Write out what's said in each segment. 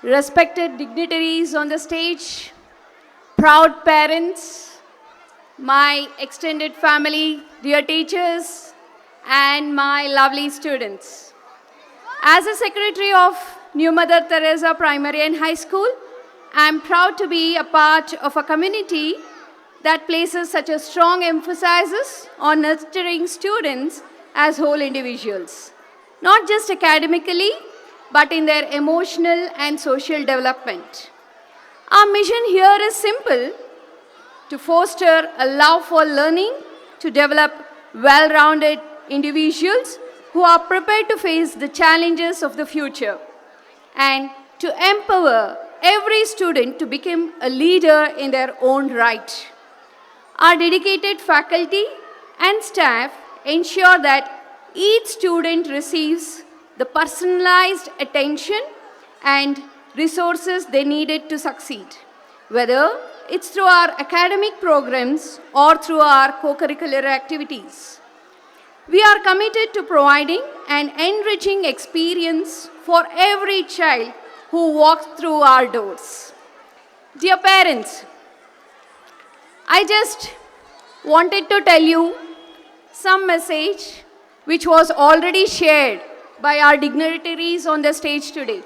respected dignitaries on the stage, proud parents, my extended family, dear teachers, and my lovely students. As a secretary of New Mother Teresa Primary and High School, I am proud to be a part of a community that places such a strong emphasis on nurturing students as whole individuals, not just academically, but in their emotional and social development. Our mission here is simple: to foster a love for learning, to develop well-rounded individuals who are prepared to face the challenges of the future, and to empower every student to become a leader in their own right. Our dedicated faculty and staff ensure that each student receives the personalized attention and resources they needed to succeed, whether it's through our academic programs or through our co-curricular activities. We are committed to providing an enriching experience for every child who walks through our doors. Dear parents, I just wanted to tell you some message which was already shared by our dignitaries on the stage today.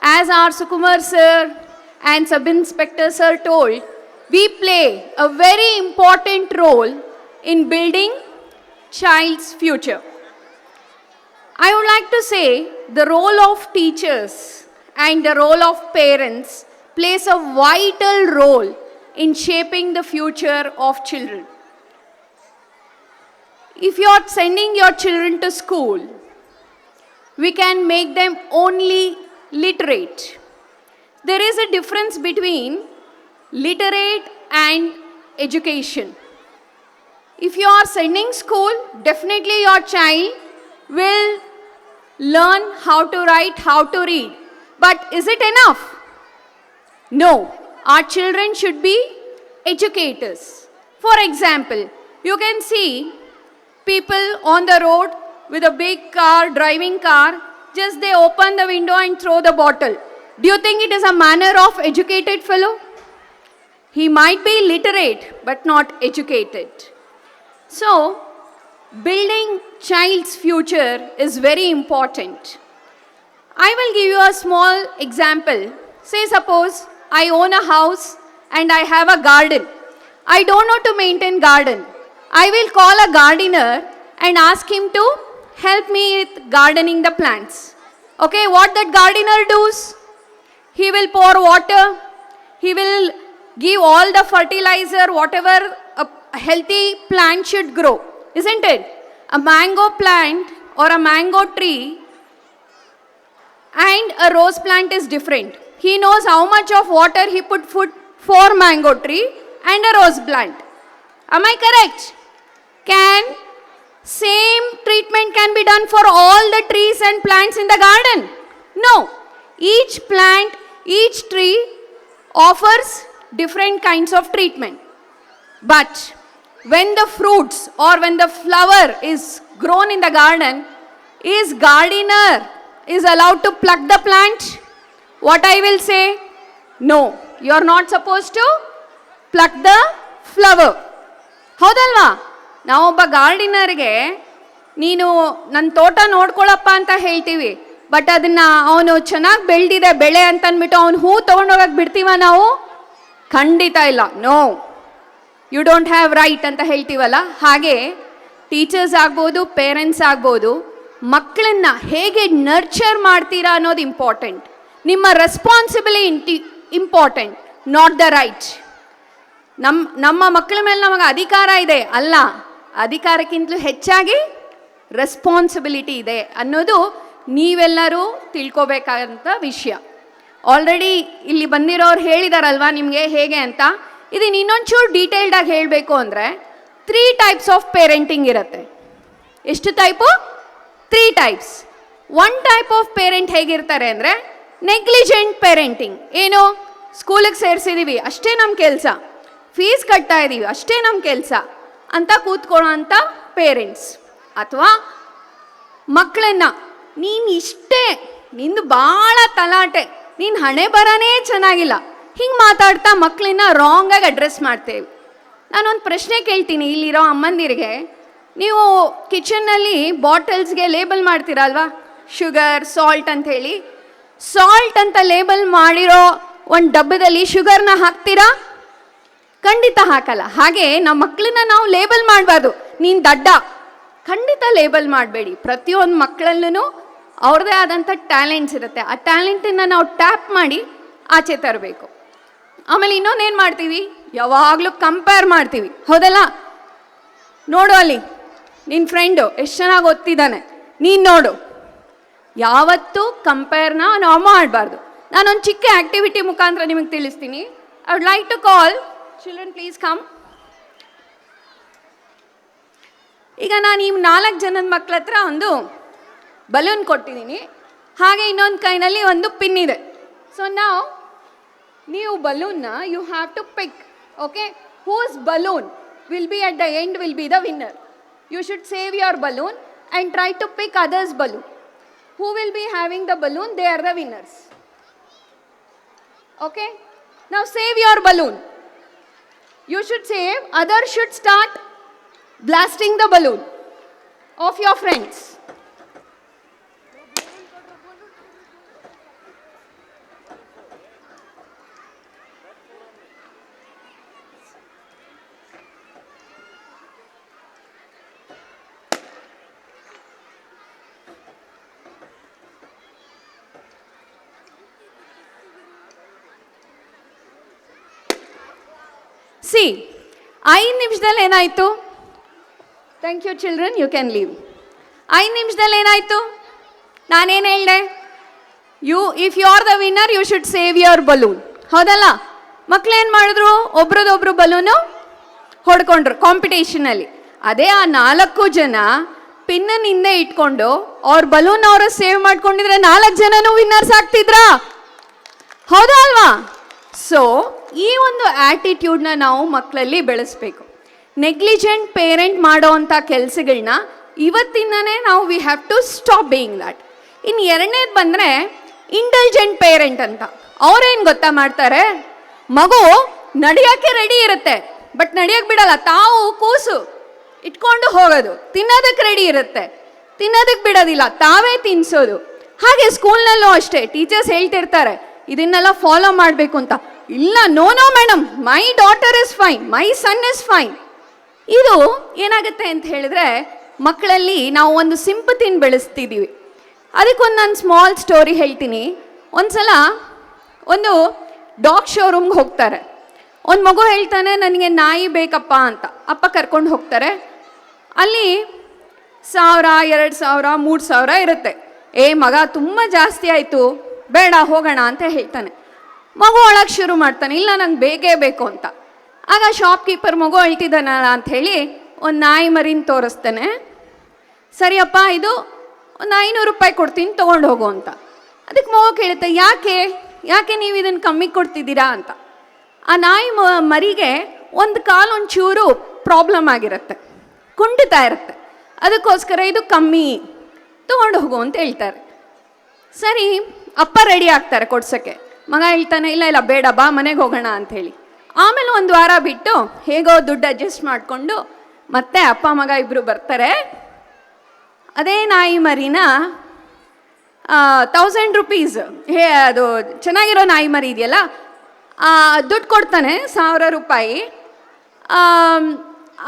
As our Sukumar sir and Sub-Inspector sir told, we play a very important role in building child's future. I would like to say the role of teachers and the role of parents plays a vital role in shaping the future of children. If you are sending your children to school, we can make them only literate. There is a difference between literate and education. If you are sending school, definitely your child will learn how to write, how to read. But is it enough? No. Our children should be educators. For example, you can see people on the road with a big car, driving car, just they open the window and throw the bottle. Do you think it is a manner of educated fellow? He might be literate, but not educated. So, building child's future is very important. I will give you a small example. Say suppose I own a house and I have a garden. I don't know to maintain garden. I will call a gardener and ask him to help me with gardening the plants. Okay, what that gardener does? He will pour water. He will give all the fertilizer, whatever a healthy plant should grow. Isn't it? A mango plant or a mango tree and a rose plant is different. He knows how much of water he put for mango tree and a rose plant. Am I correct? Can same treatment can be done for all the trees and plants in the garden? No. Each plant, each tree offers different kinds of treatment. But when the fruits or when the flower is grown in the garden, is gardener is allowed to pluck the plant? What I will say? No. You are not supposed to pluck the flower. ಹೌದಲ್ವಾ? ನಾವೊಬ್ಬ ಗಾರ್ಡಿನರ್ಗೆ ನೀನು ನನ್ನ ತೋಟ ನೋಡ್ಕೊಳಪ್ಪ ಅಂತ ಹೇಳ್ತೀವಿ, but ಅದನ್ನ ಅವನು ಚೆನ್ನಾಗಿ ಬೆಳೆದಿದೆ ಬೆಳೆ ಅಂತ ಅಂದ್ಬಿಟ್ಟು ಅವನು ಹೂ ತೊಗೊಂಡೋಗಕ್ಕೆ ಬಿಡ್ತೀವ ನಾವು? ಖಂಡಿತ ಇಲ್ಲ. No, you don't have right ಅಂತ ಹೇಳ್ತೀವಲ್ಲ, ಹಾಗೆ ಟೀಚರ್ಸ್ ಆಗ್ಬೋದು, ಪೇರೆಂಟ್ಸ್ ಆಗ್ಬೋದು, ಮಕ್ಕಳನ್ನ ಹೇಗೆ ನರ್ಚರ್ ಮಾಡ್ತೀರಾ ಅನ್ನೋದು ಇಂಪಾರ್ಟೆಂಟ್. ನಿಮ್ಮ responsibility important, not the right. ನಮ್ಮ ಮಕ್ಕಳ ಮೇಲೆ ನಮಗೆ ಅಧಿಕಾರ ಇದೆ ಅಲ್ಲ, ಅಧಿಕಾರಕ್ಕಿಂತಲೂ ಹೆಚ್ಚಾಗಿ ರೆಸ್ಪಾನ್ಸಿಬಿಲಿಟಿ ಇದೆ ಅನ್ನೋದು ನೀವೆಲ್ಲರೂ ತಿಳ್ಕೊಬೇಕಾದಂಥ ವಿಷಯ. ಆಲ್ರೆಡಿ ಇಲ್ಲಿ ಬಂದಿರೋರು ಹೇಳಿದಾರಲ್ವಾ ನಿಮಗೆ ಹೇಗೆ ಅಂತ. ಇದನ್ನು ಇನ್ನೊಂಚೂರು ಡೀಟೇಲ್ಡಾಗಿ ಹೇಳಬೇಕು ಅಂದರೆ 3 ಟೈಪ್ಸ್ ಆಫ್ ಪೇರೆಂಟಿಂಗ್ ಇರುತ್ತೆ. ಎಷ್ಟು type? 3 types. 1 type of parent ಹೇಗಿರ್ತಾರೆ ಅಂದರೆ ನೆಗ್ಲಿಜೆಂಟ್ ಪೇರೆಂಟಿಂಗ್. ಏನು? ಸ್ಕೂಲಿಗೆ ಸೇರಿಸಿದ್ದೀವಿ ಅಷ್ಟೇ ನಮ್ಮ ಕೆಲಸ, ಫೀಸ್ ಕಟ್ತಾ ಇದ್ದೀವಿ ಅಷ್ಟೇ ನಮ್ಮ ಕೆಲಸ ಅಂತ ಕೂತ್ಕೊಳ್ಳೋ ಅಂಥ ಪೇರೆಂಟ್ಸ್. ಅಥವಾ ಮಕ್ಕಳನ್ನ ನೀನು ಇಷ್ಟೇ, ನಿಂದು ಭಾಳ ತಲಾಟೆ, ನೀನು ಹಣೆ ಬರನೇ ಚೆನ್ನಾಗಿಲ್ಲ, ಹಿಂಗೆ ಮಾತಾಡ್ತಾ ಮಕ್ಕಳನ್ನ ರಾಂಗಾಗಿ ಅಡ್ರೆಸ್ ಮಾಡ್ತೇವೆ. ನಾನೊಂದು ಪ್ರಶ್ನೆ ಕೇಳ್ತೀನಿ ಇಲ್ಲಿರೋ ಅಮ್ಮಂದಿರಿಗೆ, ನೀವು ಕಿಚನ್ನಲ್ಲಿ ಬಾಟಲ್ಸ್ಗೆ ಲೇಬಲ್ ಮಾಡ್ತೀರಲ್ವಾ, ಶುಗರ್ ಸಾಲ್ಟ್ ಅಂಥೇಳಿ. ಸಾಲ್ಟ್ ಅಂತ ಲೇಬಲ್ ಮಾಡಿರೋ ಒಂದು ಡಬ್ಬದಲ್ಲಿ ಶುಗರ್ನ ಹಾಕ್ತೀರಾ? ಖಂಡಿತ ಹಾಕಲ್ಲ. ಹಾಗೆ ನಮ್ಮ ಮಕ್ಕಳನ್ನ ನಾವು ಲೇಬಲ್ ಮಾಡಬಾರ್ದು, ನೀನು ದಡ್ಡ, ಖಂಡಿತ ಲೇಬಲ್ ಮಾಡಬೇಡಿ. ಪ್ರತಿಯೊಂದು ಮಕ್ಕಳಲ್ಲೂ ಅವ್ರದ್ದೇ ಆದಂಥ ಟ್ಯಾಲೆಂಟ್ಸ್ ಇರುತ್ತೆ. ಆ ಟ್ಯಾಲೆಂಟನ್ನು ನಾವು ಟ್ಯಾಪ್ ಮಾಡಿ ಆಚೆ ತರಬೇಕು. ಆಮೇಲೆ ಇನ್ನೊಂದೇನು ಮಾಡ್ತೀವಿ, ಯಾವಾಗಲೂ ಕಂಪೇರ್ ಮಾಡ್ತೀವಿ, ಹೌದಲ್ಲ? ನೋಡು ಅಲ್ಲಿ ನಿನ್ನ ಫ್ರೆಂಡು ಎಷ್ಟು ಚೆನ್ನಾಗಿ ಓದ್ತಿದ್ದಾನೆ, ನೀನು ನೋಡು. ಯಾವತ್ತೂ ಕಂಪೇರ್ನ ನಾವು ಮಾಡಬಾರ್ದು. ನಾನೊಂದು ಚಿಕ್ಕ ಆ್ಯಕ್ಟಿವಿಟಿ ಮುಖಾಂತರ ನಿಮಗೆ ತಿಳಿಸ್ತೀನಿ. I would like to call children, please come. ಈಗ ನಾನು ಈ 4 ಜನದ ಮಕ್ಕಳ ಹತ್ರ ಒಂದು ಬಲೂನ್ ಕೊಟ್ಟಿದ್ದೀನಿ, ಹಾಗೆ ಇನ್ನೊಂದು ಕೈನಲ್ಲಿ ಒಂದು ಪಿನ್ ಇದೆ. ಸೊ ನಾವು ನೀವು ಬಲೂನ್ನ you have to pick, okay? Whose balloon will be at the end will be the winner. You should save your balloon and try to pick others balloon. Who will be having the balloon, they are the winners. Okay? Now save your balloon. You should save, others should start blasting the balloon of your friends. See 5 ನಿಮಿಷದಲ್ಲಿ ಏನಾಯಿತು? Thank you children, you can leave. 5 ನಿಮಿಷದಲ್ಲಿ ಏನಾಯಿತು? ನಾನೇನು ಹೇಳಿದೆ? If you are the winner you should save your balloon, ಹೌದಲ್ಲ? ಮಕ್ಕಳೇನು ಮಾಡಿದ್ರು? ಒಬ್ರದೊಬ್ರು ಬಲೂನು ಹೊಡ್ಕೊಂಡ್ರು ಕಾಂಪಿಟೇಷನಲ್ಲಿ. ಅದೇ ಆ 4 ಜನ ಪಿನ್ನನ್ನು ಹಿಂದೆ ಇಟ್ಕೊಂಡು ಅವ್ರ ಬಲೂನ್ ಅವರು ಸೇವ್ ಮಾಡ್ಕೊಂಡಿದ್ರೆ 4 ಜನನೂ ವಿನ್ನರ್ಸ್ ಆಗ್ತಿದ್ರಾ? ಹೌದಾ ಅಲ್ವಾ? ಸೊ ಈ ಒಂದು ಆ್ಯಟಿಟ್ಯೂಡ್ನ ನಾವು ಮಕ್ಕಳಲ್ಲಿ ಬೆಳೆಸಬೇಕು. ನೆಗ್ಲಿಜೆಂಟ್ ಪೇರೆಂಟ್ ಮಾಡೋ ಅಂಥ ಕೆಲಸಗಳನ್ನ ಇವತ್ತಿಂದನೇ ನಾವು we have to stop buying that. ಇನ್ನು ಎರಡನೇದು ಬಂದರೆ ಇಂಟೆಲಿಜೆಂಟ್ ಪೇರೆಂಟ್ ಅಂತ. ಅವ್ರೇನು ಗೊತ್ತಾ ಮಾಡ್ತಾರೆ? ಮಗು ನಡೆಯೋಕ್ಕೆ ರೆಡಿ ಇರುತ್ತೆ, ಬಟ್ ನಡೆಯೋಕ್ಕೆ ಬಿಡಲ್ಲ. ತಾವು ಕೂಸು ಇಟ್ಕೊಂಡು ಹೋಗೋದು, ತಿನ್ನೋದಕ್ಕೆ ರೆಡಿ ಇರುತ್ತೆ, ತಿನ್ನೋದಕ್ಕೆ ಬಿಡೋದಿಲ್ಲ, ತಾವೇ ತಿನ್ನಿಸೋದು. ಹಾಗೆ ಸ್ಕೂಲ್ನಲ್ಲೂ ಅಷ್ಟೇ ಟೀಚರ್ಸ್ ಹೇಳ್ತಿರ್ತಾರೆ ಇದನ್ನೆಲ್ಲ ಫಾಲೋ ಮಾಡಬೇಕು ಅಂತ. ಇಲ್ಲ, no madam, my daughter is fine, my son is fine. ಇದು ಏನಾಗುತ್ತೆ ಅಂತ ಹೇಳಿದ್ರೆ ಮಕ್ಕಳಲ್ಲಿ ನಾವು ಒಂದು ಸಿಂಪತಿನ ಬೆಳೆಸ್ತಿದ್ದೀವಿ. ಅದಕ್ಕೊಂದು ನಾನು ಸ್ಮಾಲ್ ಸ್ಟೋರಿ ಹೇಳ್ತೀನಿ. ಒಂದು ಸಲ ಒಂದು ಡಾಗ್ ಶೋರೂಮ್ಗೆ ಹೋಗ್ತಾರೆ. ಒಂದು ಮಗು ಹೇಳ್ತಾನೆ ನನಗೆ ನಾಯಿ ಬೇಕಪ್ಪ ಅಂತ. ಅಪ್ಪ ಕರ್ಕೊಂಡು ಹೋಗ್ತಾರೆ. ಅಲ್ಲಿ 1000, 2000, 3000 ಇರುತ್ತೆ. ಮಗ ತುಂಬ ಜಾಸ್ತಿ ಆಯಿತು, ಬೇಡ ಹೋಗೋಣ ಅಂತ ಹೇಳ್ತಾನೆ. ಮಗು ಒಳಗೆ ಶುರು ಮಾಡ್ತಾನೆ, ಇಲ್ಲ ನಂಗೆ ಬೇಕೇ ಬೇಕು ಅಂತ. ಆಗ ಶಾಪ್ಕೀಪರ್ ಮಗು ಅಳ್ತಿದ್ದಾನಲ್ಲ ಅಂಥೇಳಿ ಒಂದು ನಾಯಿ ಮರಿನ ತೋರಿಸ್ತಾನೆ. ಸರಿಯಪ್ಪ, ಇದು ಒಂದು 500 ರೂಪಾಯಿ ಕೊಡ್ತೀನಿ, ತೊಗೊಂಡು ಹೋಗು ಅಂತ. ಅದಕ್ಕೆ ಮಗು ಕೇಳುತ್ತೆ, ಯಾಕೆ ನೀವು ಇದನ್ನು ಕಮ್ಮಿ ಕೊಡ್ತಿದ್ದೀರಾ ಅಂತ. ಆ ನಾಯಿ ಮರಿಗೆ ಒಂದು ಕಾಲು ಒಂಚೂರು ಪ್ರಾಬ್ಲಮ್ ಆಗಿರುತ್ತೆ, ಕುಂಟುತ್ತಾ ಇರುತ್ತೆ. ಅದಕ್ಕೋಸ್ಕರ ಇದು ಕಮ್ಮಿ, ತೊಗೊಂಡು ಹೋಗು ಅಂತ ಹೇಳ್ತಾರೆ. ಸರಿ, ಅಪ್ಪ ರೆಡಿ ಆಗ್ತಾರೆ ಕೊಡ್ಸೋಕ್ಕೆ. ಮಗ ಹೇಳ್ತಾನೆ, ಇಲ್ಲ ಬೇಡ, ಬಾ ಮನೆಗೆ ಹೋಗೋಣ ಅಂಥೇಳಿ. ಆಮೇಲೆ 1 ವಾರ ಬಿಟ್ಟು ಹೇಗೋ ದುಡ್ಡು ಅಡ್ಜಸ್ಟ್ ಮಾಡಿಕೊಂಡು ಮತ್ತೆ ಅಪ್ಪ ಮಗ ಇಬ್ಬರು ಬರ್ತಾರೆ. ಅದೇ ನಾಯಿ ಮರಿನ 1000 ರೂಪೀಸ್, ಅದು ಚೆನ್ನಾಗಿರೋ ನಾಯಿ ಮರಿ ಇದೆಯಲ್ಲ, ದುಡ್ಡು ಕೊಡ್ತಾನೆ 1000 ರೂಪಾಯಿ.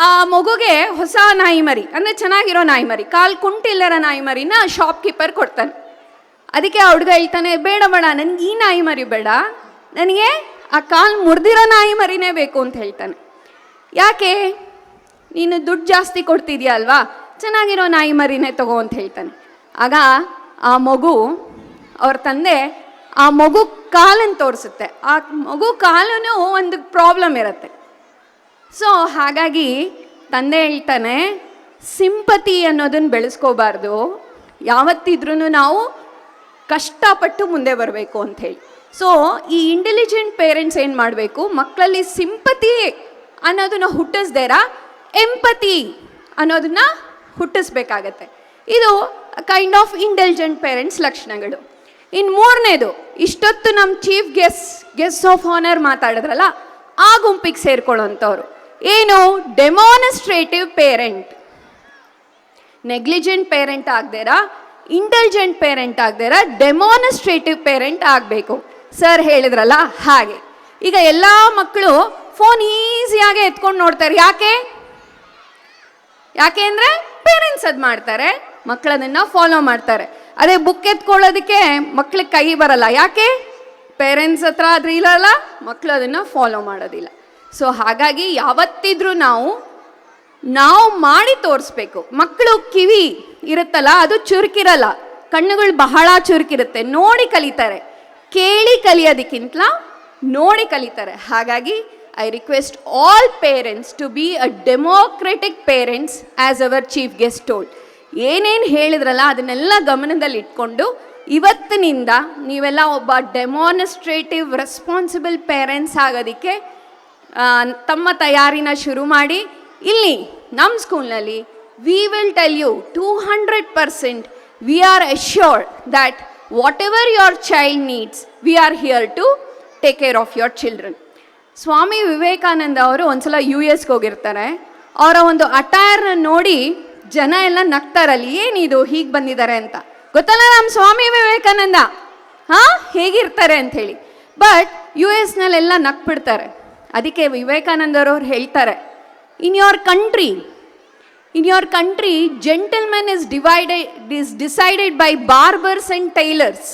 ಆ ಮಗುಗೆ ಹೊಸ ನಾಯಿ ಮರಿ, ಅಂದರೆ ಚೆನ್ನಾಗಿರೋ ನಾಯಿ ಮರಿ, ಕಾಲು ಕುಂಟಿಲ್ಲರ ನಾಯಿ ಮರಿನ ಶಾಪ್ಕೀಪರ್ ಕೊಡ್ತಾನೆ. ಅದಕ್ಕೆ ಆ ಹುಡುಗ ಹೇಳ್ತಾನೆ, ಬೇಡ ನನಗೆ ಈ ನಾಯಿ ಮರಿ ಬೇಡ, ನನಗೆ ಆ ಕಾಲು ಮುರಿದಿರೋ ನಾಯಿ ಮರಿನೇ ಬೇಕು ಅಂತ ಹೇಳ್ತಾನೆ. ಯಾಕೆ? ನೀನು ದುಡ್ಡು ಜಾಸ್ತಿ ಕೊಡ್ತಿದ್ಯಾ ಅಲ್ವಾ, ಚೆನ್ನಾಗಿರೋ ನಾಯಿ ಮರಿನೇ ತಗೋ ಅಂತ ಹೇಳ್ತಾನೆ. ಆಗ ಆ ಮಗು, ಅವ್ರ ತಂದೆ ಆ ಮಗು ಕಾಲನ್ನು ತೋರಿಸುತ್ತೆ. ಆ ಮಗು ಕಾಲೂ ಒಂದು ಪ್ರಾಬ್ಲಮ್ ಇರುತ್ತೆ. ಸೊ ಹಾಗಾಗಿ ತಂದೆ ಹೇಳ್ತಾನೆ, ಸಿಂಪತಿ ಅನ್ನೋದನ್ನು ಬೆಳೆಸ್ಕೋಬಾರ್ದು, ಯಾವತ್ತಿದ್ರೂ ನಾವು ಕಷ್ಟಪಟ್ಟು ಮುಂದೆ ಬರಬೇಕು ಅಂಥೇಳಿ. ಸೊ ಈ ಇಂಟೆಲಿಜೆಂಟ್ ಪೇರೆಂಟ್ಸ್ ಏನು ಮಾಡಬೇಕು, ಮಕ್ಕಳಲ್ಲಿ ಸಿಂಪತಿ ಅನ್ನೋದನ್ನ ಹುಟ್ಟಿಸ್ದೇರ ಎಂಪತಿ ಅನ್ನೋದನ್ನ ಹುಟ್ಟಿಸ್ಬೇಕಾಗತ್ತೆ. ಇದು ಕೈಂಡ್ ಆಫ್ ಇಂಟೆಲಿಜೆಂಟ್ ಪೇರೆಂಟ್ಸ್ ಲಕ್ಷಣಗಳು. ಇನ್ನು ಮೂರನೇದು, ಇಷ್ಟೊತ್ತು ನಮ್ಮ ಚೀಫ್ ಗೆಸ್ಟ್ ಆಫ್ ಆನರ್ ಮಾತಾಡಿದ್ರಲ್ಲ, ಆ ಗುಂಪಿಗೆ ಸೇರ್ಕೊಳ್ಳೋಂಥವ್ರು ಏನು, ಡೆಮಾನ್ಸ್ಟ್ರೇಟಿವ್ ಪೇರೆಂಟ್. ನೆಗ್ಲಿಜೆಂಟ್ ಪೇರೆಂಟ್ ಆಗದೇರಾ, ಇಂಟೆಲಿಜೆಂಟ್ ಪೇರೆಂಟ್ ಆಗದೇರಾ ಡೆಮಾನ್ಸ್ಟ್ರೇಟಿವ್ ಪೇರೆಂಟ್ ಆಗಬೇಕು. ಸರ್ ಹೇಳಿದ್ರಲ್ಲ ಹಾಗೆ. ಈಗ ಎಲ್ಲ ಮಕ್ಕಳು ಫೋನ್ ಈಸಿಯಾಗೆ ಎತ್ಕೊಂಡು ನೋಡ್ತಾರೆ. ಯಾಕೆ ಅಂದರೆ ಪೇರೆಂಟ್ಸ್ ಅದು ಮಾಡ್ತಾರೆ, ಮಕ್ಕಳು ಅದನ್ನು ಫಾಲೋ ಮಾಡ್ತಾರೆ. ಅದೇ ಬುಕ್ ಎತ್ಕೊಳ್ಳೋದಕ್ಕೆ ಮಕ್ಳಿಗೆ ಕೈ ಬರಲ್ಲ. ಯಾಕೆ? ಪೇರೆಂಟ್ಸ್ ಹತ್ರ ಆದ್ರೆ ಇರಲ್ಲ, ಮಕ್ಕಳು ಅದನ್ನು ಫಾಲೋ ಮಾಡೋದಿಲ್ಲ. ಸೊ ಹಾಗಾಗಿ ಯಾವತ್ತಿದ್ರೂ ನಾವು ಮಾಡಿ ತೋರಿಸ್ಬೇಕು. ಮಕ್ಕಳು ಕಿವಿ ಇರುತ್ತಲ್ಲ, ಅದು ಚುರುಕಿರಲ್ಲ, ಕಣ್ಣುಗಳು ಬಹಳ ಚುರುಕಿರುತ್ತೆ, ನೋಡಿ ಕಲಿತಾರೆ. ಕೇಳಿ ಕಲಿಯೋದಕ್ಕಿಂತ ನೋಡಿ ಕಲಿತಾರೆ. ಹಾಗಾಗಿ I request all parents to be a democratic parents as our chief guest told. ಏನೇನು ಹೇಳಿದ್ರಲ್ಲ ಅದನ್ನೆಲ್ಲ ಗಮನದಲ್ಲಿ ಇಟ್ಕೊಂಡು ಇವತ್ತಿನಿಂದ ನೀವೆಲ್ಲ ಒಬ್ಬ ಡೆಮಾನ್ಸ್ಟ್ರೇಟಿವ್ ರೆಸ್ಪಾನ್ಸಿಬಲ್ ಪೇರೆಂಟ್ಸ್ ಆಗೋದಕ್ಕೆ ತಮ್ಮ ತಯಾರಿನ ಶುರು ಮಾಡಿ. ಇಲ್ಲಿ ನಮ್ಮ ಸ್ಕೂಲ್ನಲ್ಲಿ we will tell you 200% we are assured that whatever your child needs, we are here to take care of your children. Swami Vivekananda ಅವರು ಒಂದ್ಸಲ US ಹೋಗಿರ್ತಾರೆ. ಅವರ ಒಂದು ಅಟೈರ್ನ ನೋಡಿ ಜನ ಎಲ್ಲ ನಗ್ತಾರಲ್ಲಿ, ಏನಿದು ಹೀಗೆ ಬಂದಿದ್ದಾರೆ ಅಂತ. ಗೊತ್ತಲ್ಲ ನಮ್ಮ ಸ್ವಾಮಿ ವಿವೇಕಾನಂದ ಹೇಗಿರ್ತಾರೆ ಅಂಥೇಳಿ. But US ನಗ್ಬಿಡ್ತಾರೆ. ಅದಕ್ಕೆ ವಿವೇಕಾನಂದರವ್ರು ಹೇಳ್ತಾರೆ, in your country gentlemen is decided by barbers and tailors.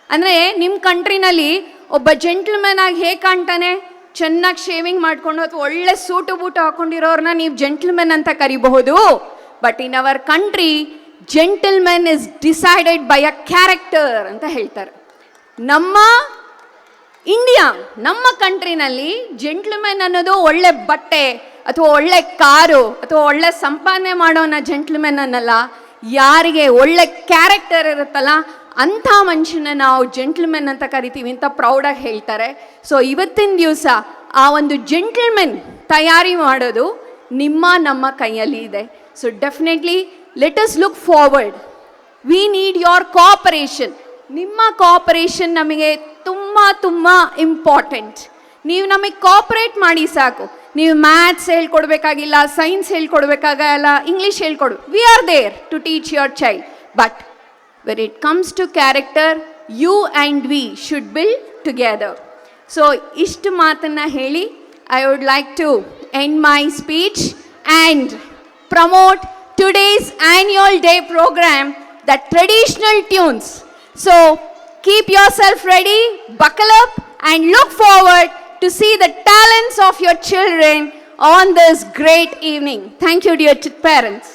ಅಂದರೆ ನಿಮ್ಮ ಕಂಟ್ರಿನಲ್ಲಿ ಒಬ್ಬ ಜೆಂಟಲ್ಮೆನ್ ಆಗಿ ಹೇಗೆ ಕಾಣ್ತಾನೆ, ಚೆನ್ನಾಗಿ ಶೇವಿಂಗ್ ಮಾಡ್ಕೊಂಡು ಅಥವಾ ಒಳ್ಳೆ ಸೂಟು ಬೂಟು ಹಾಕೊಂಡಿರೋರನ್ನ ನೀವು ಜೆಂಟಲ್ಮೆನ್ ಅಂತ ಕರಿಬಹುದು. But in our country gentlemen is decided by a character ಅಂತ ಹೇಳ್ತಾರೆ. ನಮ್ಮ ಕಂಟ್ರಿನಲ್ಲಿ ಜೆಂಟ್ಲ್ಮೆನ್ ಅನ್ನೋದು ಒಳ್ಳೆ ಬಟ್ಟೆ ಅಥವಾ ಒಳ್ಳೆ ಕಾರು ಅಥವಾ ಒಳ್ಳೆ ಸಂಪಾದನೆ ಮಾಡೋನ ಜೆಂಟ್ಲ್ಮೆನ್ ಅನ್ನಲ್ಲ. ಯಾರಿಗೆ ಒಳ್ಳೆ ಕ್ಯಾರೆಕ್ಟರ್ ಇರುತ್ತಲ್ಲ ಅಂಥ ಮನುಷ್ಯನ ನಾವು ಜೆಂಟ್ಲ್ಮೆನ್ ಅಂತ ಕರಿತೀವಿ ಅಂತ ಪ್ರೌಡಾಗಿ ಹೇಳ್ತಾರೆ. ಸೊ ಇವತ್ತಿನ ದಿವಸ ಆ ಒಂದು ಜೆಂಟ್ಲ್ಮೆನ್ ತಯಾರಿ ಮಾಡೋದು ನಮ್ಮ ಕೈಯಲ್ಲಿ ಇದೆ. So definitely let us look forward. We need your cooperation. ನಿಮ್ಮ ಕೋಆಪರೇಷನ್ ನಮಗೆ ತುಂಬ ಇಂಪಾರ್ಟೆಂಟ್. ನೀವು ನಮಗೆ ಕೋಆಪರೇಟ್ ಮಾಡಿ ಸಾಕು. ನೀವು ಮ್ಯಾಥ್ಸ್ ಹೇಳ್ಕೊಡ್ಬೇಕಾಗಿಲ್ಲ, ಸೈನ್ಸ್ ಹೇಳ್ಕೊಡ್ಬೇಕಾಗಲ್ಲ, English we are there to teach your child. But when it comes to character, you and we should build together. So ishtu maatanna heli I would like to end my speech and promote today's annual day program, the traditional tunes. So keep yourself ready, buckle up and look forward to see the talents of your children on this great evening. Thank you, dear parents.